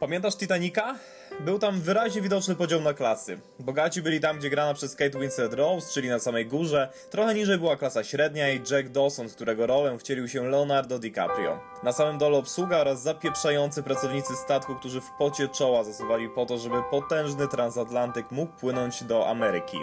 Pamiętasz Titanica? Był tam wyraźnie widoczny podział na klasy. Bogaci byli tam, gdzie grana przez Kate Winslet Rose, czyli na samej górze. Trochę niżej była klasa średnia i Jack Dawson, w którego rolę wcielił się Leonardo DiCaprio. Na samym dole obsługa oraz zapieprzający pracownicy statku, którzy w pocie czoła zasuwali po to, żeby potężny transatlantyk mógł płynąć do Ameryki.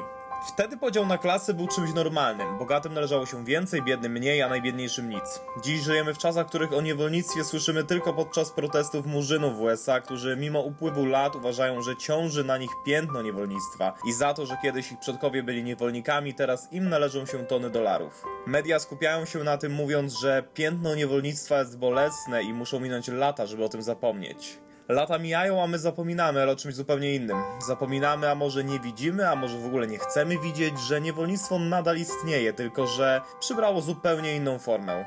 Wtedy podział na klasy był czymś normalnym. Bogatym należało się więcej, biednym mniej, a najbiedniejszym nic. Dziś żyjemy w czasach, w których o niewolnictwie słyszymy tylko podczas protestów murzynów w USA, którzy mimo upływu lat uważają, że ciąży na nich piętno niewolnictwa i za to, że kiedyś ich przodkowie byli niewolnikami, teraz im należą się tony dolarów. Media skupiają się na tym, mówiąc, że piętno niewolnictwa jest bolesne i muszą minąć lata, żeby o tym zapomnieć. Lata mijają, a my zapominamy, ale o czymś zupełnie innym. Zapominamy, a może nie widzimy, a może w ogóle nie chcemy widzieć, że niewolnictwo nadal istnieje, tylko że przybrało zupełnie inną formę.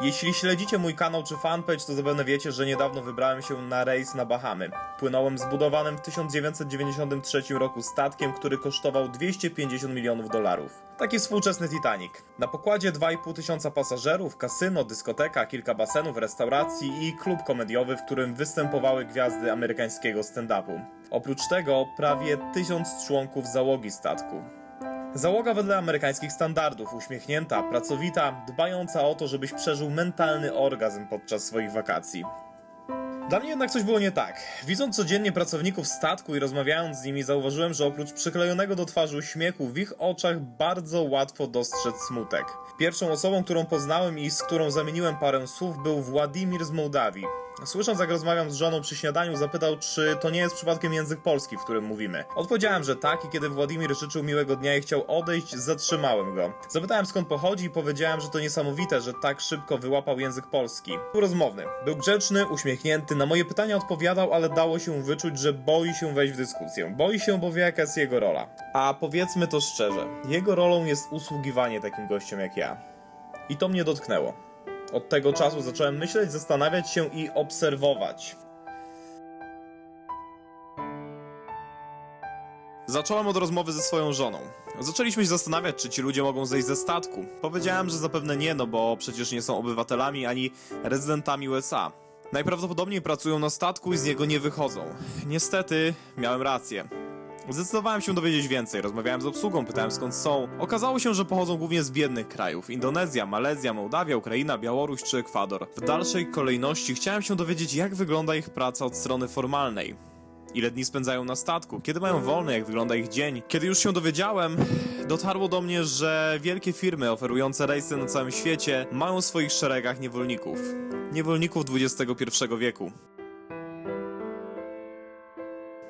Jeśli śledzicie mój kanał czy fanpage, to zapewne wiecie, że niedawno wybrałem się na rejs na Bahamy. Płynąłem zbudowanym w 1993 roku statkiem, który kosztował 250 milionów dolarów. Taki współczesny Titanic. Na pokładzie 2500 pasażerów, kasyno, dyskoteka, kilka basenów, restauracji i klub komediowy, w którym występowały gwiazdy amerykańskiego stand-upu. Oprócz tego prawie 1000 członków załogi statku. Załoga wedle amerykańskich standardów, uśmiechnięta, pracowita, dbająca o to, żebyś przeżył mentalny orgazm podczas swoich wakacji. Dla mnie jednak coś było nie tak. Widząc codziennie pracowników statku i rozmawiając z nimi, zauważyłem, że oprócz przyklejonego do twarzy uśmiechu, w ich oczach bardzo łatwo dostrzec smutek. Pierwszą osobą, którą poznałem i z którą zamieniłem parę słów, był Władimir z Mołdawii. Słysząc, jak rozmawiam z żoną przy śniadaniu, zapytał, czy to nie jest przypadkiem język polski, w którym mówimy. Odpowiedziałem, że tak, i kiedy Władimir życzył miłego dnia i chciał odejść, zatrzymałem go. Zapytałem, skąd pochodzi, i powiedziałem, że to niesamowite, że tak szybko wyłapał język polski. Był rozmowny. Był grzeczny, uśmiechnięty, na moje pytania odpowiadał, ale dało się wyczuć, że boi się wejść w dyskusję. Boi się, bo wie, jaka jest jego rola. A powiedzmy to szczerze, jego rolą jest usługiwanie takim gościom jak ja. I to mnie dotknęło. Od tego czasu zacząłem myśleć, zastanawiać się i obserwować. Zacząłem od rozmowy ze swoją żoną. Zaczęliśmy się zastanawiać, czy ci ludzie mogą zejść ze statku. Powiedziałem, że zapewne nie, no bo przecież nie są obywatelami ani rezydentami USA. Najprawdopodobniej pracują na statku i z niego nie wychodzą. Niestety, miałem rację. Zdecydowałem się dowiedzieć więcej, rozmawiałem z obsługą, pytałem skąd są. Okazało się, że pochodzą głównie z biednych krajów: Indonezja, Malezja, Mołdawia, Ukraina, Białoruś czy Ekwador. W dalszej kolejności chciałem się dowiedzieć, jak wygląda ich praca od strony formalnej. Ile dni spędzają na statku, kiedy mają wolne, jak wygląda ich dzień. Kiedy już się dowiedziałem, dotarło do mnie, że wielkie firmy oferujące rejsy na całym świecie mają w swoich szeregach niewolników. Niewolników XXI wieku.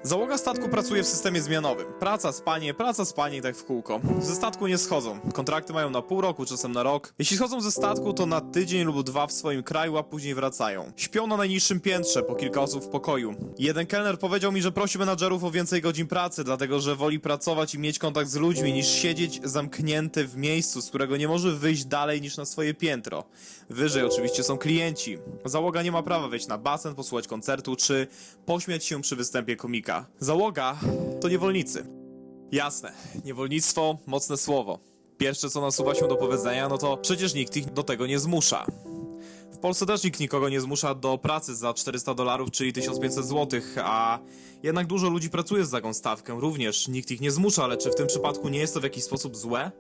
Załoga statku pracuje w systemie zmianowym. Praca, spanie i tak w kółko. Ze statku nie schodzą. Kontrakty mają na pół roku, czasem na rok. Jeśli schodzą ze statku, to na tydzień lub dwa w swoim kraju, a później wracają. Śpią na najniższym piętrze, po kilka osób w pokoju. Jeden kelner powiedział mi, że prosi menadżerów o więcej godzin pracy, dlatego że woli pracować i mieć kontakt z ludźmi, niż siedzieć zamknięty w miejscu, z którego nie może wyjść dalej niż na swoje piętro. Wyżej oczywiście są klienci. Załoga nie ma prawa wejść na basen, posłuchać koncertu, czy pośmiać się przy występie komika. Załoga to niewolnicy. Jasne, niewolnictwo, mocne słowo. Pierwsze, co nasuwa się do powiedzenia, no to przecież nikt ich do tego nie zmusza. W Polsce też nikt nikogo nie zmusza do pracy za $400, czyli 1500 zł, a jednak dużo ludzi pracuje za taką stawkę. Również nikt ich nie zmusza, ale czy w tym przypadku nie jest to w jakiś sposób złe?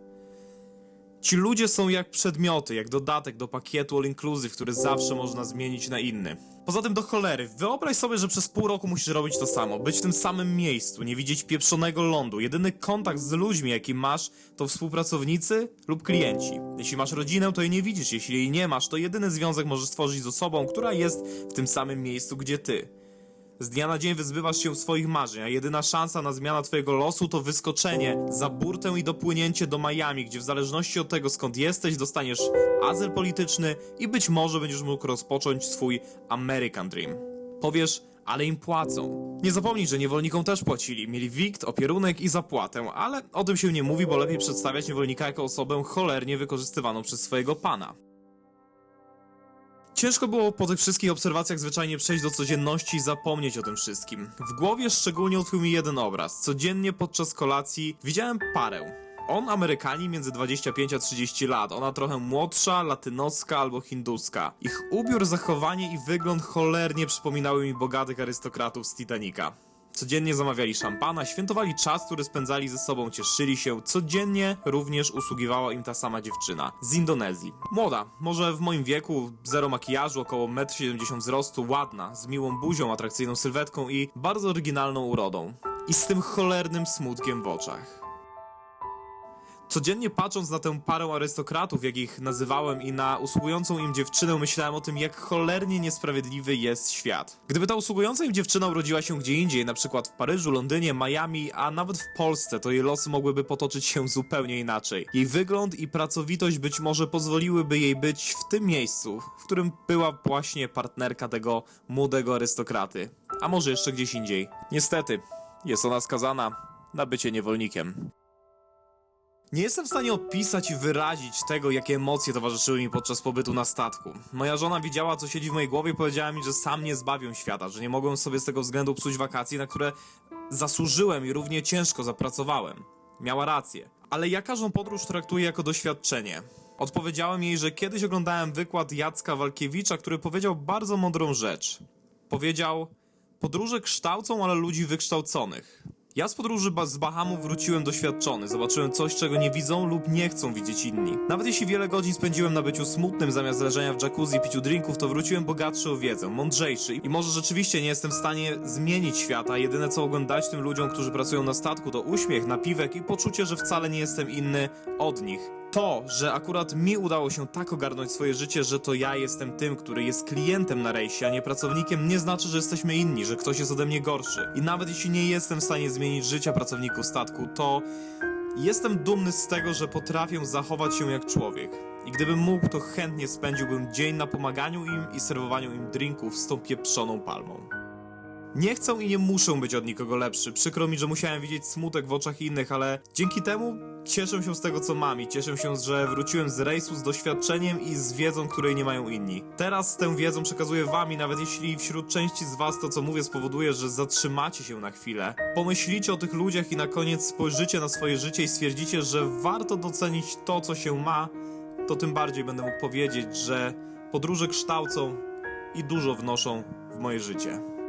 Ci ludzie są jak przedmioty, jak dodatek do pakietu all inclusive, który zawsze można zmienić na inny. Poza tym do cholery, wyobraź sobie, że przez pół roku musisz robić to samo, być w tym samym miejscu, nie widzieć pieprzonego lądu. Jedyny kontakt z ludźmi, jaki masz, to współpracownicy lub klienci. Jeśli masz rodzinę, to jej nie widzisz, jeśli jej nie masz, to jedyny związek możesz stworzyć z osobą, która jest w tym samym miejscu, gdzie ty. Z dnia na dzień wyzbywasz się swoich marzeń, a jedyna szansa na zmianę twojego losu to wyskoczenie za burtę i dopłynięcie do Miami, gdzie w zależności od tego, skąd jesteś, dostaniesz azyl polityczny i być może będziesz mógł rozpocząć swój American Dream. Powiesz, ale im płacą. Nie zapomnij, że niewolnikom też płacili. Mieli wikt, opierunek i zapłatę, ale o tym się nie mówi, bo lepiej przedstawiać niewolnika jako osobę cholernie wykorzystywaną przez swojego pana. Ciężko było po tych wszystkich obserwacjach zwyczajnie przejść do codzienności i zapomnieć o tym wszystkim. W głowie szczególnie utkwił mi jeden obraz. Codziennie podczas kolacji widziałem parę. On Amerykanin między 25 a 30 lat, ona trochę młodsza, latynoska albo hinduska. Ich ubiór, zachowanie i wygląd cholernie przypominały mi bogatych arystokratów z Titanica. Codziennie zamawiali szampana, świętowali czas, który spędzali ze sobą, cieszyli się. Codziennie również usługiwała im ta sama dziewczyna z Indonezji. Młoda, może w moim wieku, zero makijażu, około 1,70 m wzrostu, ładna, z miłą buzią, atrakcyjną sylwetką i bardzo oryginalną urodą. I z tym cholernym smutkiem w oczach. Codziennie patrząc na tę parę arystokratów, jak ich nazywałem, i na usługującą im dziewczynę, myślałem o tym, jak cholernie niesprawiedliwy jest świat. Gdyby ta usługująca im dziewczyna urodziła się gdzie indziej, na przykład w Paryżu, Londynie, Miami, a nawet w Polsce, to jej losy mogłyby potoczyć się zupełnie inaczej. Jej wygląd i pracowitość być może pozwoliłyby jej być w tym miejscu, w którym była właśnie partnerka tego młodego arystokraty. A może jeszcze gdzieś indziej. Niestety, jest ona skazana na bycie niewolnikiem. Nie jestem w stanie opisać i wyrazić tego, jakie emocje towarzyszyły mi podczas pobytu na statku. Moja żona wiedziała, co siedzi w mojej głowie, i powiedziała mi, że sam nie zbawię świata, że nie mogłem sobie z tego względu psuć wakacji, na które zasłużyłem i równie ciężko zapracowałem. Miała rację. Ale ja każdą podróż traktuję jako doświadczenie. Odpowiedziałem jej, że kiedyś oglądałem wykład Jacka Walkiewicza, który powiedział bardzo mądrą rzecz. Powiedział: podróże kształcą, ale ludzi wykształconych. Ja z podróży z Bahamów wróciłem doświadczony, zobaczyłem coś, czego nie widzą lub nie chcą widzieć inni. Nawet jeśli wiele godzin spędziłem na byciu smutnym zamiast leżenia w jacuzzi i piciu drinków, to wróciłem bogatszy o wiedzę, mądrzejszy i może rzeczywiście nie jestem w stanie zmienić świata, jedyne co mogłem dać tym ludziom, którzy pracują na statku, to uśmiech, napiwek i poczucie, że wcale nie jestem inny od nich. To, że akurat mi udało się tak ogarnąć swoje życie, że to ja jestem tym, który jest klientem na rejsie, a nie pracownikiem, nie znaczy, że jesteśmy inni, że ktoś jest ode mnie gorszy. I nawet jeśli nie jestem w stanie zmienić życia pracowników statku, to jestem dumny z tego, że potrafię zachować się jak człowiek. I gdybym mógł, to chętnie spędziłbym dzień na pomaganiu im i serwowaniu im drinków z tą pieprzoną palmą. Nie chcę i nie muszę być od nikogo lepszy. Przykro mi, że musiałem widzieć smutek w oczach innych, ale dzięki temu cieszę się z tego, co mam, i cieszę się, że wróciłem z rejsu z doświadczeniem i z wiedzą, której nie mają inni. Teraz tę wiedzę przekazuję wam i nawet jeśli wśród części z was to, co mówię, spowoduje, że zatrzymacie się na chwilę, pomyślicie o tych ludziach i na koniec spojrzycie na swoje życie i stwierdzicie, że warto docenić to, co się ma, to tym bardziej będę mógł powiedzieć, że podróże kształcą i dużo wnoszą w moje życie.